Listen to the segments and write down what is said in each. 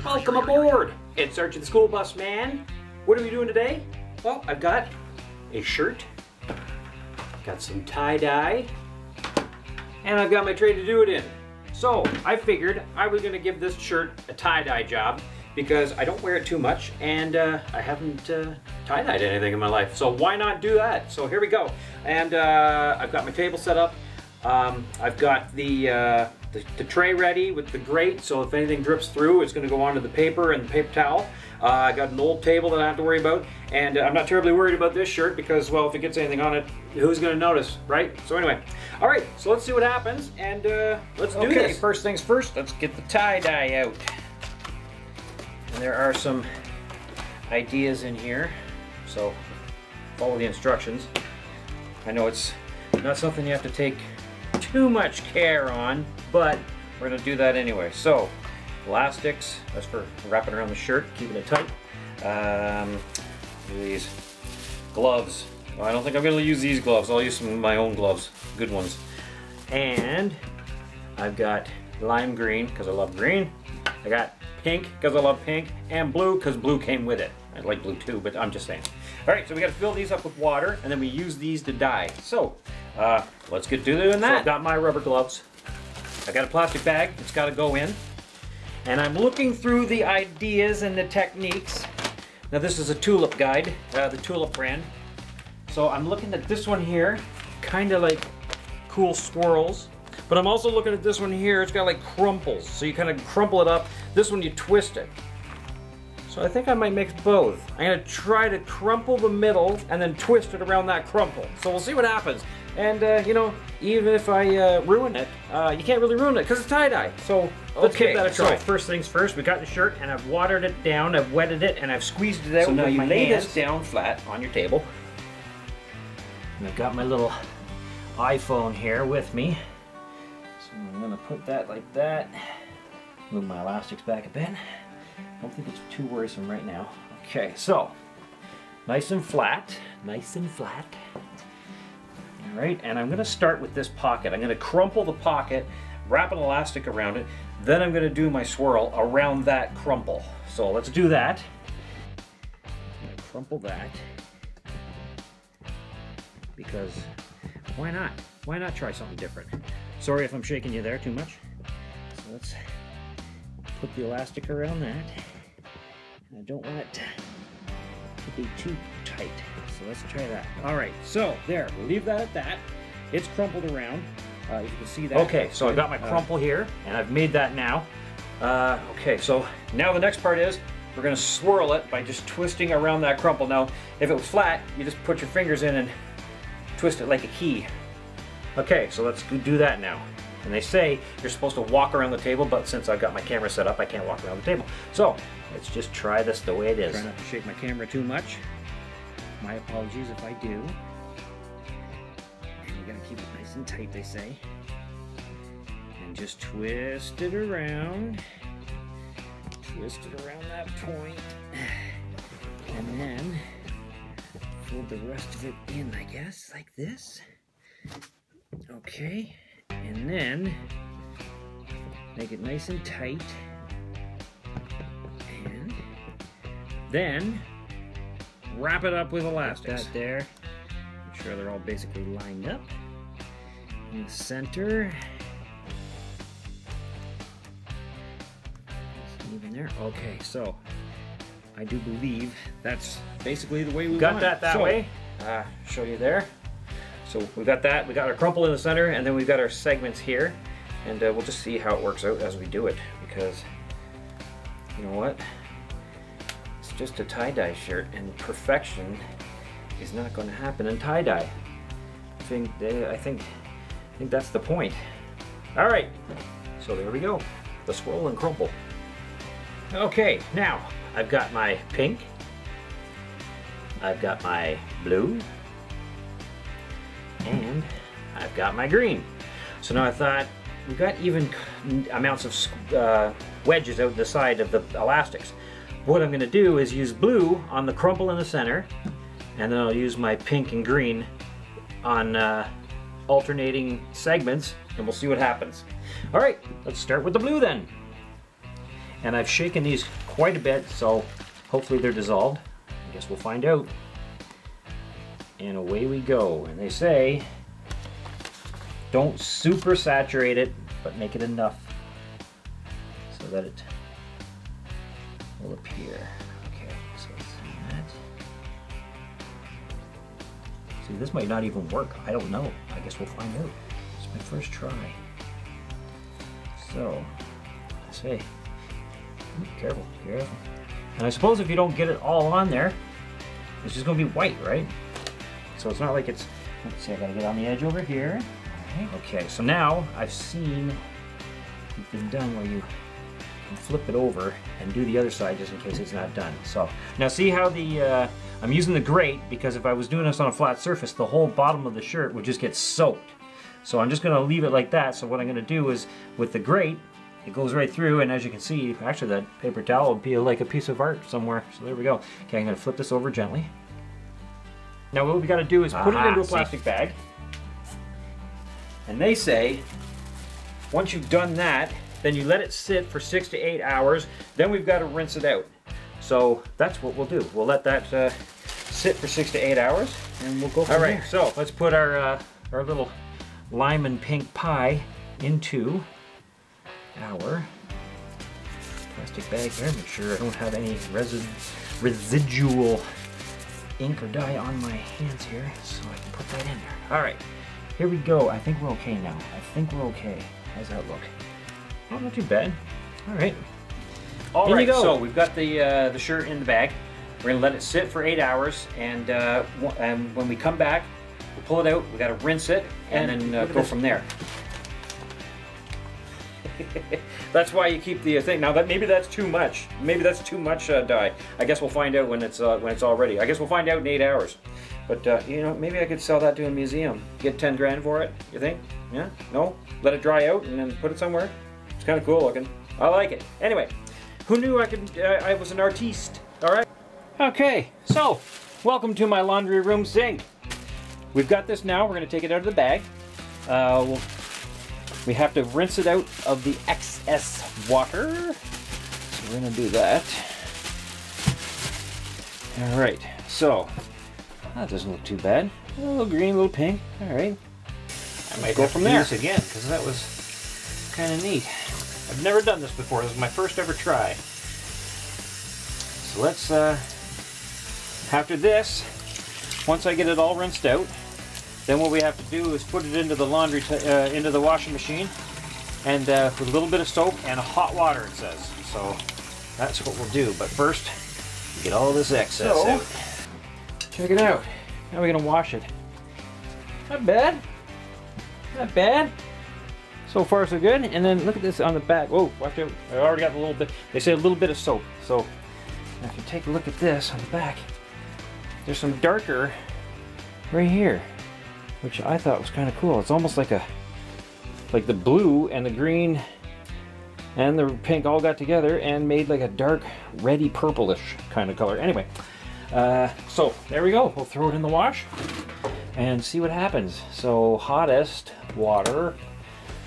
Welcome aboard! It's Archie the School Bus Man. What are we doing today? Well, I've got a shirt, got some tie-dye, and I've got my tray to do it in. So I figured I was going to give this shirt a tie-dye job because I don't wear it too much and I haven't tie-dyed anything in my life. So why not do that? So here we go. And I've got my table set up. I've got the tray ready with the grate, so if anything drips through, it's going to go onto the paper and the paper towel. I got an old table that I don't have to worry about, and I'm not terribly worried about this shirt because, well, if it gets anything on it, who's going to notice, right? So anyway, all right, so let's see what happens, and let's do this. Okay, first things first, let's get the tie-dye out. And there are some ideas in here, so follow the instructions. I know it's not something you have to take too much care on, but we're going to do that anyway. So, elastics, that's for wrapping around the shirt, keeping it tight. These gloves. Well, I don't think I'm going to use these gloves. I'll use some of my own gloves, good ones. And I've got lime green because I love green. I got pink because I love pink, and blue because blue came with it. I like blue too, but I'm just saying. All right, so we got to fill these up with water, and then we use these to dye. So let's get to doing that. So I've got my rubber gloves. I got a plastic bag. It's got to go in. And I'm looking through the ideas and the techniques. Now this is a Tulip guide, the Tulip brand. So I'm looking at this one here, kind of like cool swirls. But I'm also looking at this one here. It's got like crumples. So you kind of crumple it up. This one you twist it. So I think I might mix both. I'm going to try to crumple the middle and then twist it around that crumple. So we'll see what happens. And you know, even if I ruin it, you can't really ruin it because it's tie-dye. So let's give that a try. So first things first, we got the shirt and I've watered it down, I've wetted it, and I've squeezed it out. So now you lay this down flat on your table. And I've got my little iPhone here with me. So I'm going to put that like that. Move my elastics back a bit. I don't think it's too worrisome right now. Okay, so nice and flat, nice and flat. All right, and I'm going to start with this pocket. I'm going to crumple the pocket, wrap an elastic around it, then I'm going to do my swirl around that crumple. So let's do that. I'm going to crumple that because why not? Why not try something different? Sorry if I'm shaking you there too much. So let's put the elastic around that. I don't want it to be too tight, so let's try that. All right, so there, we'll leave that at that. It's crumpled around. You can see that. Okay, so I've got my crumple here, and I've made that now. Okay, so now the next part is we're going to swirl it by just twisting around that crumple. Now, if it was flat, you just put your fingers in and twist it like a key. Okay, so let's do that now. And they say you're supposed to walk around the table, but since I've got my camera set up, I can't walk around the table. So let's just try this the way it is. Try not to shake my camera too much. My apologies if I do. And you gotta keep it nice and tight, they say. And just twist it around. Twist it around that point. And then fold the rest of it in, I guess, like this. Okay. And then make it nice and tight, and then wrap it up with elastics. That there. Make sure they're all basically lined up in the center. Even there. Okay, so I do believe that's basically the way we got that way. Show you there. So we've got that, we got our crumple in the center, and then we've got our segments here, and we'll just see how it works out as we do it, because you know what? It's just a tie-dye shirt, and perfection is not going to happen in tie-dye. I think that's the point. All right, so there we go, the swirl and crumple. Okay, now I've got my pink, I've got my blue, and I've got my green. So now I thought we've got even amounts of wedges out the side of the elastics. What I'm going to do is use blue on the crumple in the center, and then I'll use my pink and green on alternating segments, and we'll see what happens. All right, let's start with the blue then. And I've shaken these quite a bit, so hopefully they're dissolved. I guess we'll find out. And away we go. And they say, don't super saturate it, but make it enough so that it will appear. Okay, so see that. See, this might not even work. I don't know. I guess we'll find out. It's my first try. So, I say, careful, careful. And I suppose if you don't get it all on there, it's just going to be white, right? So it's not like it's, let's see, I got to get on the edge over here. All right. Okay, so now I've seen it's been done where you can flip it over and do the other side just in case it's not done. So now see how the, I'm using the grate because if I was doing this on a flat surface, the whole bottom of the shirt would just get soaked. So I'm just going to leave it like that. So what I'm going to do is with the grate, it goes right through, and as you can see, actually that paper towel would be like a piece of art somewhere. So there we go. Okay, I'm going to flip this over gently. Now what we got to do is put it into a plastic bag. And they say, once you've done that, then you let it sit for 6 to 8 hours. Then we've got to rinse it out. So that's what we'll do. We'll let that sit for 6 to 8 hours, and we'll go from there. All right, so let's put our little lime and pink pie into our plastic bag here. Make sure I don't have any residual ink or dye on my hands here, so I can put that in there. All right, here we go. I think we're okay now. I think we're okay. How's that look? Oh, not too bad. All right. All right. So we've got the shirt in the bag. We're gonna let it sit for 8 hours, and when we come back, we'll pull it out. We got to rinse it, and then go from there. That's why you keep the thing. Now that maybe that's too much. Maybe that's too much dye. I guess we'll find out when it's all ready. I guess we'll find out in 8 hours. But you know, maybe I could sell that to a museum. Get 10 grand for it. You think? Yeah? No? Let it dry out and then put it somewhere. It's kind of cool looking. I like it. Anyway, who knew I was an artiste? All right. Okay. So, welcome to my laundry room sink. We've got this now. We're going to take it out of the bag. We have to rinse it out of the excess water. So we're going to do that. All right. So that doesn't look too bad. A little green, a little pink. All right. I might go from there. Do this again because that was kind of neat. I've never done this before. This is my first ever try. So let's. After this, once I get it all rinsed out, then what we have to do is put it into the into the washing machine, and with a little bit of soap and hot water, it says. So that's what we'll do. But first, get all this excess out. Check it out. Now we're gonna wash it. Not bad. Not bad. So far so good. And then look at this on the back. Whoa, watch out. I already got a little bit. They say a little bit of soap. So if you take a look at this on the back, there's some darker right here, which I thought was kind of cool. It's almost like the blue and the green and the pink all got together and made like a dark reddy purplish kind of color. Anyway, so there we go. We'll throw it in the wash and see what happens. So hottest water,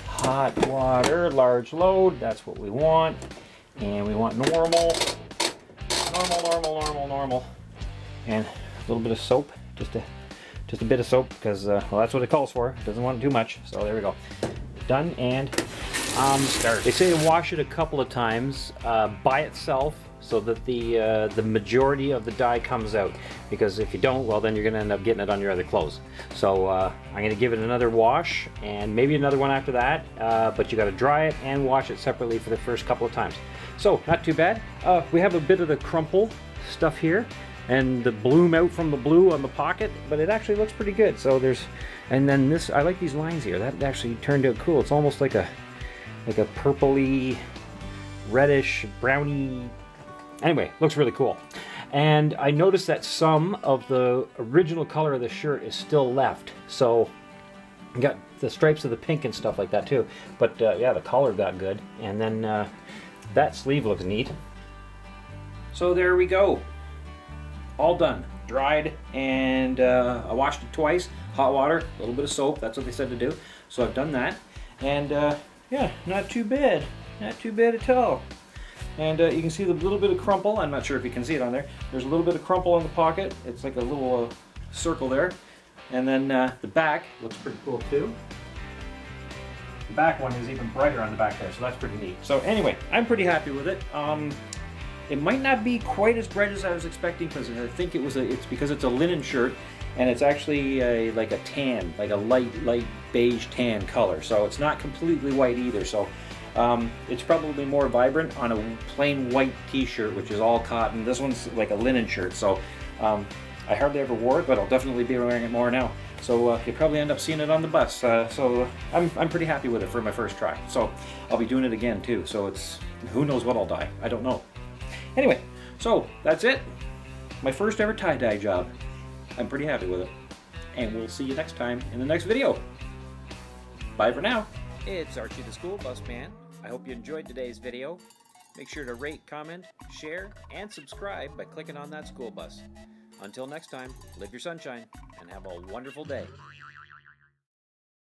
hot water, large load. That's what we want, and we want normal, and a little bit of soap, just a bit of soap, because well, that's what it calls for. It doesn't want too much. So there we go. Done and start. They say to wash it a couple of times by itself, so that the majority of the dye comes out. Because if you don't, well, then you're going to end up getting it on your other clothes. So I'm going to give it another wash, and maybe another one after that. But you got to dry it and wash it separately for the first couple of times. So not too bad. We have a bit of the crumple stuff here, and the bloom out from the blue on the pocket, but it actually looks pretty good. So there's, and then this, I like these lines here. That actually turned out cool. It's almost like a purpley, reddish, browny. Anyway, looks really cool. And I noticed that some of the original color of the shirt is still left. So you got the stripes of the pink and stuff like that too. But yeah, the collar got good. And then that sleeve looks neat. So there we go. All done. Dried, and I washed it twice. Hot water, a little bit of soap. That's what they said to do. So I've done that. And yeah, not too bad. Not too bad at all. And you can see the little bit of crumple. I'm not sure if you can see it on there. There's a little bit of crumple on the pocket. It's like a little circle there. And then the back looks pretty cool too. The back one is even brighter on the back there, so that's pretty neat. So anyway, I'm pretty happy with it. It might not be quite as bright as I was expecting, because I think it's because it's a linen shirt, and it's actually like a tan, like a light beige tan color. So it's not completely white either. So it's probably more vibrant on a plain white t-shirt, which is all cotton. This one's like a linen shirt. So I hardly ever wore it, but I'll definitely be wearing it more now. So you'll probably end up seeing it on the bus. So I'm pretty happy with it for my first try. So I'll be doing it again too. So it's, who knows what I'll dye? I don't know. Anyway, so that's it. My first ever tie-dye job. I'm pretty happy with it. And we'll see you next time in the next video. Bye for now. It's Archie the School Bus Man. I hope you enjoyed today's video. Make sure to rate, comment, share, and subscribe by clicking on that school bus. Until next time, live your sunshine and have a wonderful day.